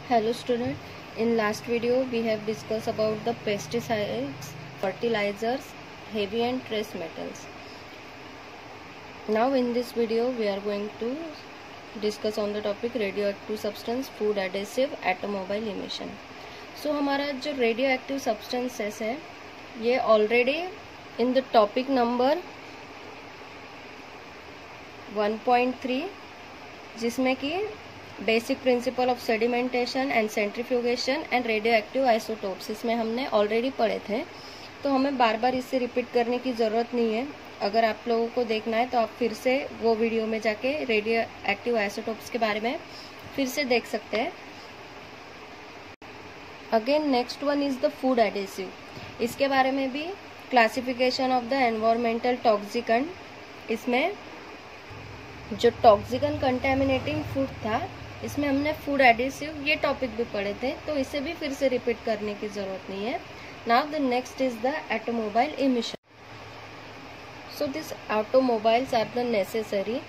Hello student, in last video we have discussed about the pesticides, fertilizers, heavy and trace metals. Now in this video we are going to discuss on the topic radioactive substance, food adhesive, automobile emission. So हमारा जो radioactive substances है ये already in the topic number 1.3 जिसमें कि basic principle of sedimentation and centrifugation and radio active isotopes इसमें हमने already पढ़े थे, तो हमें बार बार इससे रिपीट करने की ज़रूरत नहीं है। अगर आप लोगों को देखना है तो आप फिर से वो वीडियो में जाके रेडियो एक्टिव आइसोटोप्स के बारे में फिर से देख सकते हैं। Again next one is the food adhesive. इसके बारे में भी क्लासिफिकेशन ऑफ द एनवायरमेंटल टॉक्सिकन, इसमें जो टॉक्सिकन कंटेमिनेटिंग फूड था इसमें हमने फूड एडिसिव ये टॉपिक भी पढ़े थे, तो इसे भी फिर से रिपीट करने की जरूरत नहीं है। Now the next is the automobile emission. So this automobiles are the necessary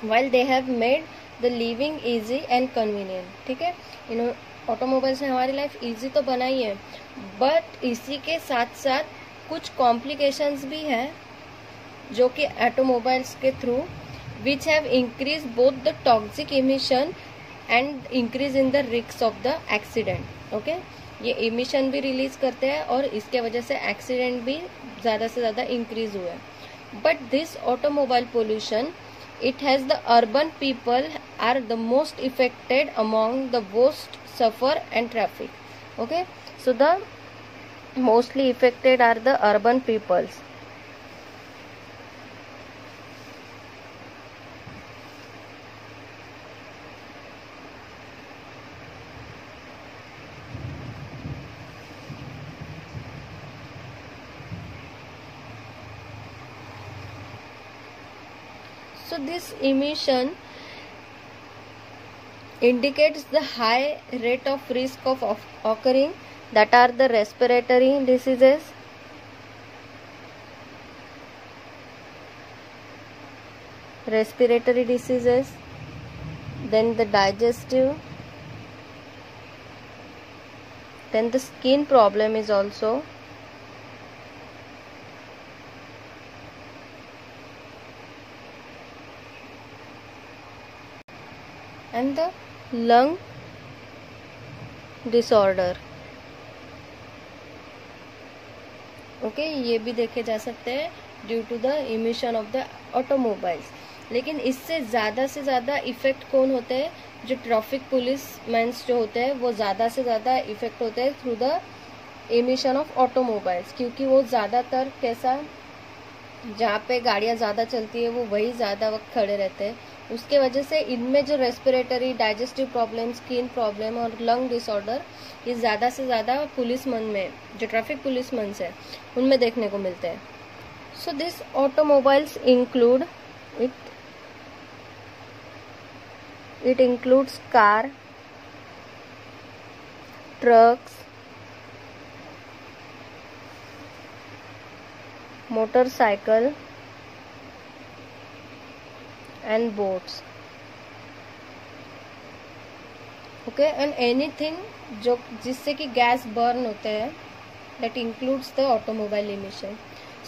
while they have made the living easy and convenient. ठीक है, इन ऑटोमोबाइल्स ने हमारी लाइफ इजी तो बनाई है, बट इसी के साथ साथ कुछ कॉम्प्लिकेशंस भी हैं जो कि ऑटोमोबाइल्स के through which have increased both the toxic emission and increase in the risk of the accident. Okay, ये emission भी रिलीज करते हैं और इसके वजह से एक्सीडेंट भी ज़्यादा से ज़्यादा इंक्रीज हुआ है। But this automobile pollution it has the urban people are the most affected among the worst suffer and traffic. Okay, so the mostly affected are the urban peoples. So this emission indicates the high rate of risk of occurring that are the respiratory diseases, then the digestive, then the skin problem is also, and the lung disorder. Okay, ये भी देखे जा सकते हैं due to the emission of the automobiles. लेकिन इससे ज़्यादा से ज़्यादा इफेक्ट कौन होते हैं? जो ट्रैफिक पुलिस मैन्स जो होते हैं वो ज़्यादा से ज़्यादा इफेक्ट होते हैं through the emission of automobiles, क्योंकि वो ज़्यादातर कैसा, जहाँ पे गाड़ियाँ ज़्यादा चलती है वो वही ज़्यादा वक्त खड़े रहते हैं। उसके वजह से इनमें जो respiratory, digestive problem, skin problem और लंग डिसऑर्डर ये ज़्यादा से ज़्यादा पुलिसमैन में, जो ट्रैफिक पुलिसमैन है उनमें देखने को मिलते हैं। सो this automobiles include it includes car, trucks, motorcycle and boats. Okay, and anything जो जिससे कि गैस बर्न होते हैं, that includes the automobile emission.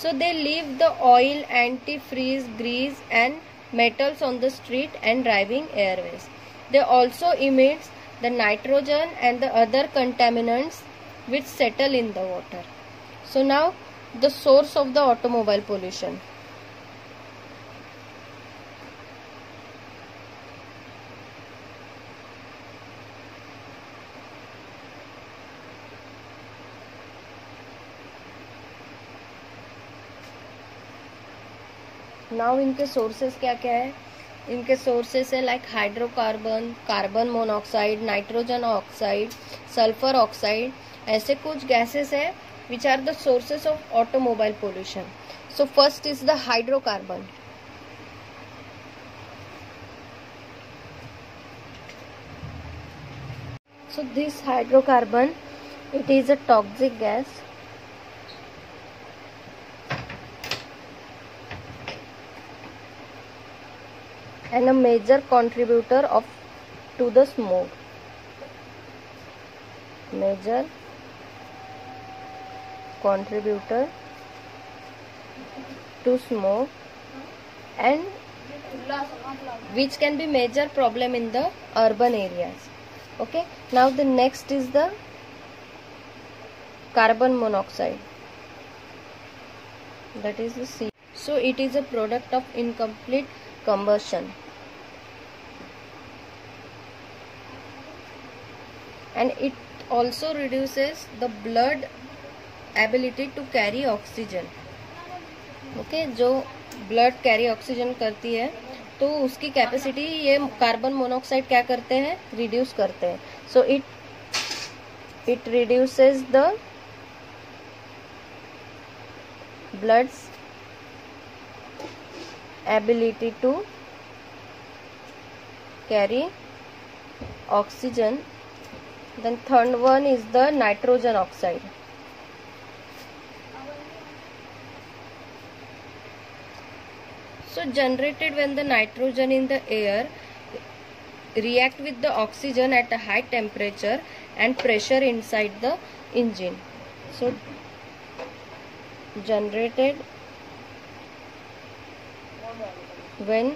So they leave the oil, antifreeze, grease and metals on the street and driving airways. They also emit the nitrogen and the other contaminants which settle in the water. So now the source of the automobile pollution. Now इनके sources क्या क्या है? इनके sources है like hydrocarbon, carbon monoxide, nitrogen oxide, sulphur oxide, ऐसे कुछ gases है which are the sources of automobile pollution. So first is the hydrocarbon. So this hydrocarbon it is a toxic gas and a major contributor to the smoke. major contributor to smoke and which can be major problem in the urban areas. Okay, now the next is the carbon monoxide, that is the C. So it is a product of incomplete combustion, and it also reduces the blood ability to carry oxygen. Okay, जो blood carry oxygen करती है तो उसकी capacity ये carbon monoxide क्या करते हैं, reduce करते हैं. So it reduces the blood's ability to carry oxygen. Then third one is the nitrogen oxide. So generated when the nitrogen in the air react with the oxygen at a high temperature and pressure inside the engine. So generated when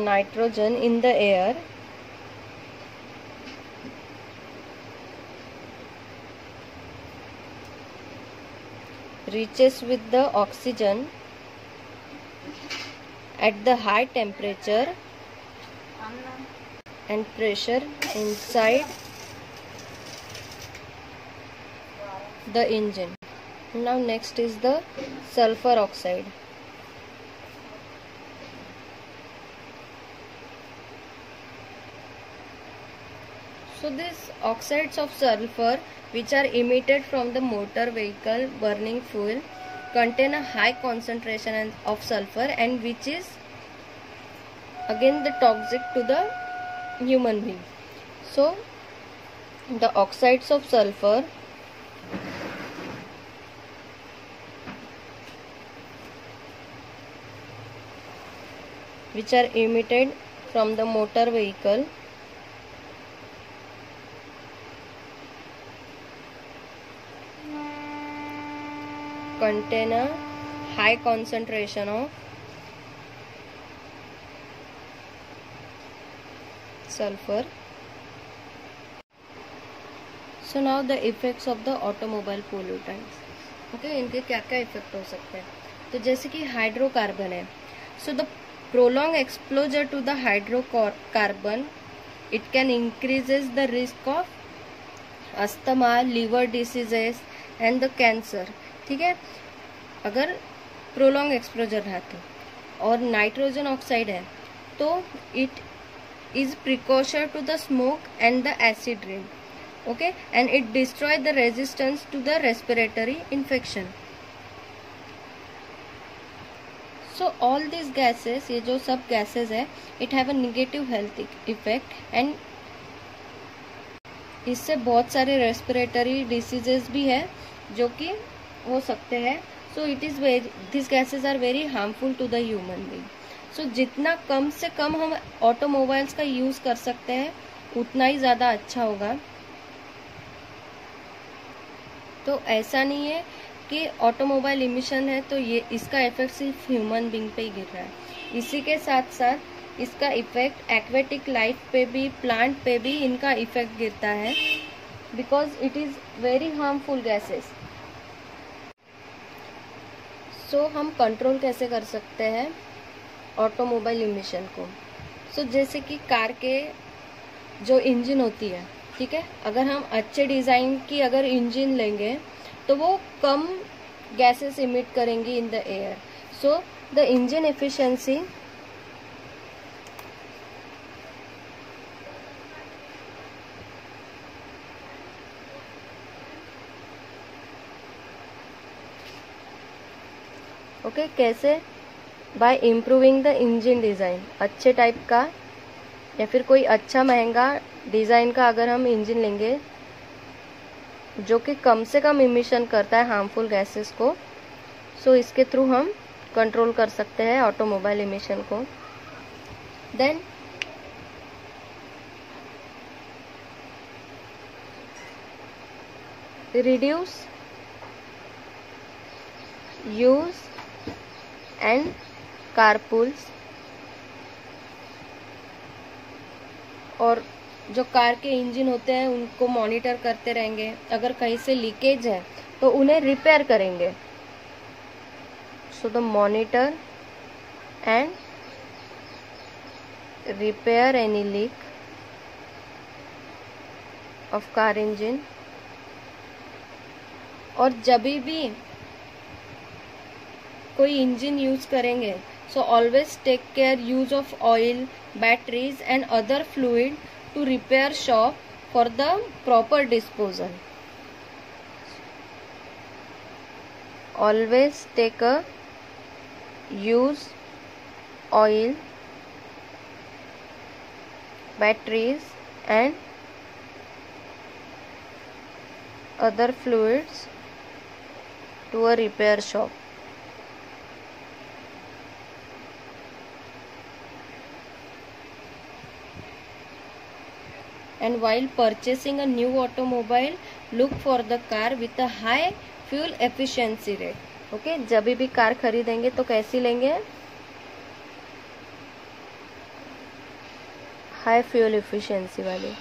nitrogen in the air reaches with the oxygen at the high temperature and pressure inside the engine. Now next is the sulfur oxide. So these oxides of sulfur which are emitted from the motor vehicle burning fuel contain a high concentration of sulfur and which is again the toxic to the human being. So the oxides of sulfur which are emitted from the motor vehicle contain a high concentration of sulfur. So now the effects of the automobile pollutants. Okay, इनके क्या क्या effect हो सकते हैं. तो जैसे कि hydrocarbon है. So the prolonged exposure to the hydrocarbon, it can increases the risk of asthma, liver diseases and the cancer. ठीक है, अगर प्रोलॉन्ग एक्सपोजर है तो. और नाइट्रोजन ऑक्साइड है तो it is precursor to the smoke and the acid rain. Okay, and it destroy the resistance to the respiratory infection. So all this gases, ये जो सब गैसेस है, it have a negative health effect and इससे बहुत सारे respiratory diseases भी है जो कि हो सकते हैं. So it is this gases are very harmful to the human being. So जितना कम से कम हम ऑटोमोबाइल्स का यूज कर सकते हैं उतना ही ज्यादा अच्छा होगा. तो ऐसा नहीं है कि ऑटोमोबाइल इमिशन है तो ये इसका इफेक्ट सिर्फ ह्यूमन बीइंग पे ही गिर रहा है. इसी के साथ साथ इसका इफेक्ट एक्वेटिक लाइफ पे भी, प्लांट पे भी इनका इफेक्ट गिरता है because it is very harmful gases. So हम कंट्रोल कैसे कर सकते हैं ऑटोमोबाइल इमिशन को. सो जैसे कि कार के जो इंजन होती है, ठीक है, अगर हम अच्छे डिज़ाइन की अगर इंजन लेंगे तो वो कम गैसेस इमिट करेंगी in the air. So the engine efficiency okay, कैसे? By improving the engine design. अच्छे टाइप का या फिर कोई अच्छा महंगा डिज़ाइन का अगर हम इंजन लेंगे जो कि कम से कम इमिशन करता है हार्मफुल गैसेस को, सो इसके थ्रू हम कंट्रोल कर सकते हैं ऑटोमोबाइल इमिशन को. Then reduce use and carpools। और जो कार के इंजन होते हैं उनको मॉनिटर करते रहेंगे, अगर कहीं से लीकेज है तो उन्हें रिपेयर करेंगे। So the monitor and repair any leak of car engine. और जब भी कोई इंजन यूज करेंगे, so always take care use of oil, batteries and other fluid to repair shop for the proper disposal. Always take a use oil, batteries and other fluids to a repair shop। And while purchasing a new automobile, look for the car with a high fuel efficiency rate। Okay, जब भी car खरीदेंगे तो कैसी लेंगे? High fuel efficiency वाली।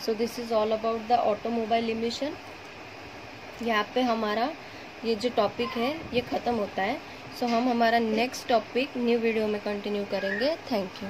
So this is all about the automobile emission. यहाँ पे हमारा ये जो टॉपिक है ये ख़त्म होता है। सो हम हमारा नेक्स्ट टॉपिक न्यू वीडियो में कंटिन्यू करेंगे। Thank you.